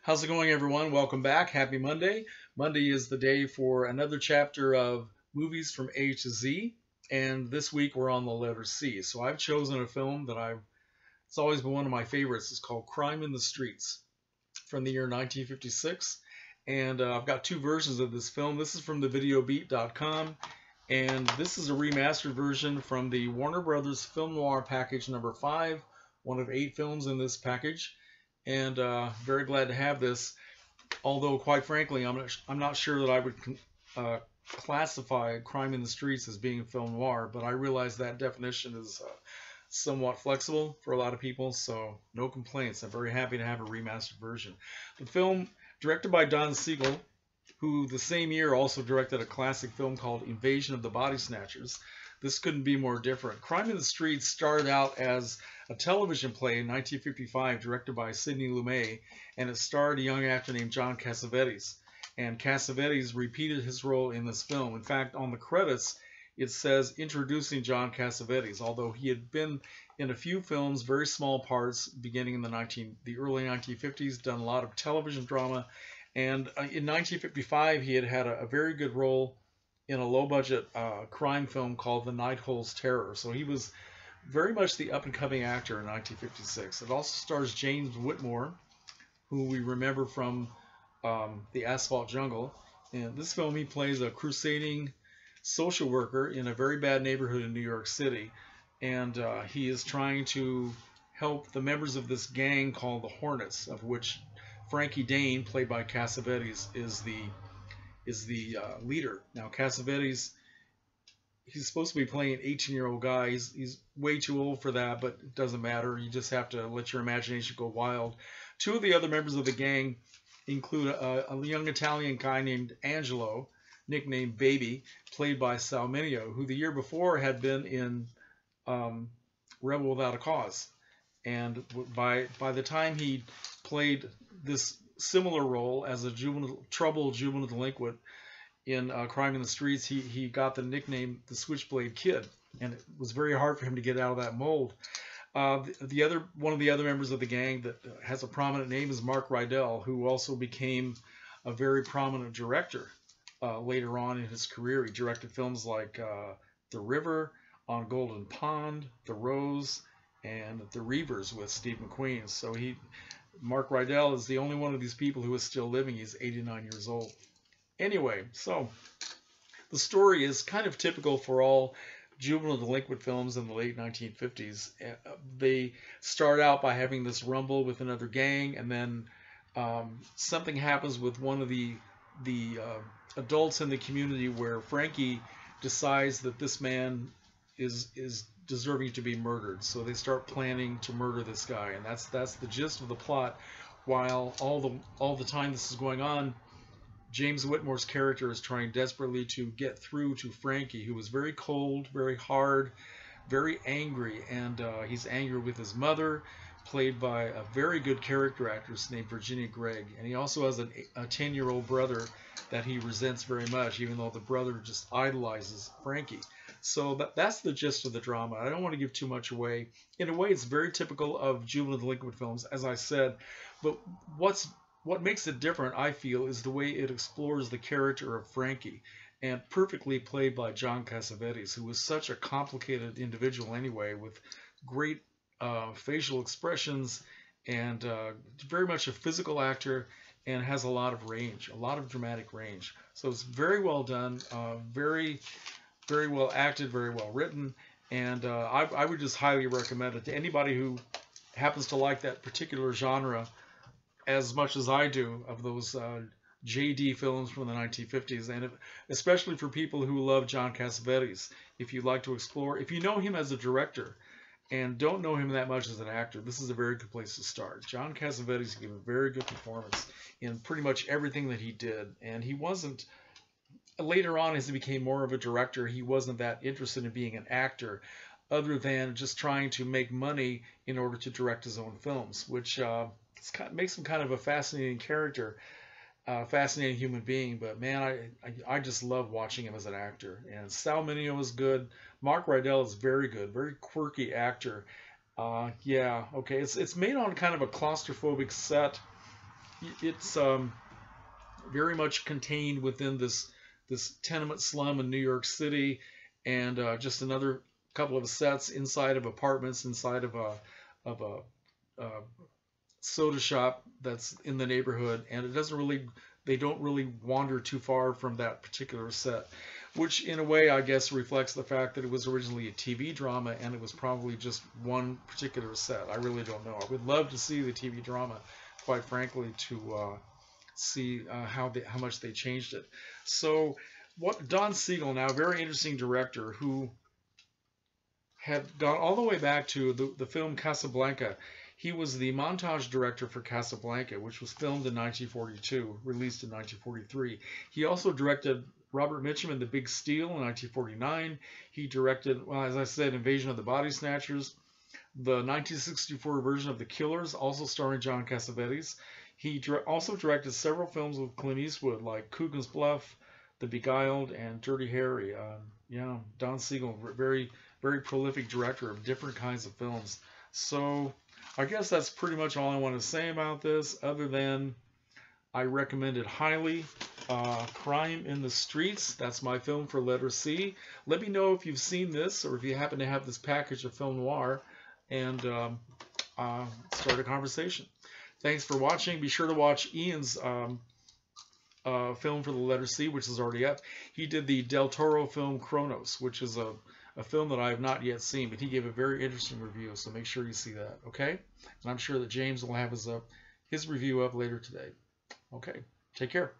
How's it going, everyone? Welcome back. Happy Monday. Monday is the day for another chapter of movies from A to Z, and this week we're on the letter C. So I've chosen a film that it's always been one of my favorites. It's called Crime in the Streets from the year 1956, and I've got two versions of this film. This is from the videobeat.com, and this is a remastered version from the Warner Brothers Film Noir package number 5, one of 8 films in this package. And very glad to have this. Although, quite frankly, I'm not sure that I would classify Crime in the Streets as being film noir, but I realize that definition is somewhat flexible for a lot of people, so no complaints. I'm very happy to have a remastered version. The film, directed by Don Siegel, who the same year also directed a classic film called Invasion of the Body Snatchers. This couldn't be more different. Crime in the Streets started out as a television play in 1955 directed by Sidney Lumet, and it starred a young actor named John Cassavetes. And Cassavetes repeated his role in this film. In fact, on the credits, it says introducing John Cassavetes, although he had been in a few films, very small parts, beginning in the early 1950s, done a lot of television drama. And in 1955, he had a very good role in a low-budget crime film called The Night Holds Terror. So he was very much the up-and-coming actor in 1956. It also stars James Whitmore, who we remember from The Asphalt Jungle. In this film, he plays a crusading social worker in a very bad neighborhood in New York City. And he is trying to help the members of this gang called the Hornets, of which Frankie Dane, played by Cassavetes, is the leader. Now, Cassavetes, he's supposed to be playing an 18-year-old guy. He's way too old for that, but it doesn't matter. You just have to let your imagination go wild. Two of the other members of the gang include a young Italian guy named Angelo, nicknamed Baby, played by Sal Mineo, who the year before had been in Rebel Without a Cause. And by the time he played this similar role as a troubled juvenile delinquent in Crime in the Streets, he got the nickname the Switchblade Kid, and it was very hard for him to get out of that mold. One of the other members of the gang that has a prominent name is Mark Rydell, who also became a very prominent director later on in his career. He directed films like The River, On Golden Pond, The Rose, and The Reavers with Steve McQueen. So Mark Rydell is the only one of these people who is still living. He's 89 years old. Anyway, so the story is kind of typical for all juvenile delinquent films in the late 1950s. They start out by having this rumble with another gang, and then something happens with one of the adults in the community where Frankie decides that this man is deserving to be murdered. So they start planning to murder this guy, and that's the gist of the plot. While all the time this is going on, James Whitmore's character is trying desperately to get through to Frankie, who is very cold, very hard, very angry, and he's angry with his mother, played by a very good character actress named Virginia Gregg. And he also has a 10-year-old brother that he resents very much, even though the brother just idolizes Frankie. So that's the gist of the drama. I don't want to give too much away. In a way, it's very typical of juvenile delinquent films, as I said. But what makes it different, I feel, is the way it explores the character of Frankie, and perfectly played by John Cassavetes, who is such a complicated individual anyway, with great facial expressions, and very much a physical actor, and has a lot of range, a lot of dramatic range. So it's very well done, very well acted, very well written, and I would just highly recommend it to anybody who happens to like that particular genre as much as I do, of those JD films from the 1950s, and especially for people who love John Cassavetes. If you'd like to explore, if you know him as a director and don't know him that much as an actor, this is a very good place to start. John Cassavetes gave a very good performance in pretty much everything that he did, and he wasn't, later on as he became more of a director, he wasn't that interested in being an actor, other than just trying to make money in order to direct his own films, which makes him kind of a fascinating character, fascinating human being. But man, I just love watching him as an actor. And Sal Mineo is good. Mark Rydell is very good, very quirky actor. Yeah, okay. It's made on kind of a claustrophobic set. it's very much contained within this tenement slum in New York City, and just another couple of sets inside of apartments, inside of a soda shop that's in the neighborhood, and they don't really wander too far from that particular set, which in a way I guess reflects the fact that it was originally a TV drama and it was probably just one particular set. I really don't know. I would love to see the TV drama, quite frankly, to see how much they changed it. So what Don Siegel, now a very interesting director who had gone all the way back to the film Casablanca. He was the montage director for Casablanca, which was filmed in 1942, released in 1943. He also directed Robert Mitchum in The Big Steal in 1949. He directed, well, as I said, Invasion of the Body Snatchers, the 1964 version of The Killers, also starring John Cassavetes. He also directed several films with Clint Eastwood, like Coogan's Bluff, The Beguiled, and Dirty Harry. Yeah, Don Siegel, very, very prolific director of different kinds of films. So I guess that's pretty much all I want to say about this, other than I recommend it highly. Crime in the Streets, that's my film for letter C. Let me know if you've seen this, or if you happen to have this package of film noir, and start a conversation. Thanks for watching. Be sure to watch Ian's film for the letter C, which is already up. He did the Del Toro film Kronos, which is a film that I have not yet seen, but he gave a very interesting review, so make sure you see that, okay? And I'm sure that James will have his review up later today. Okay, take care.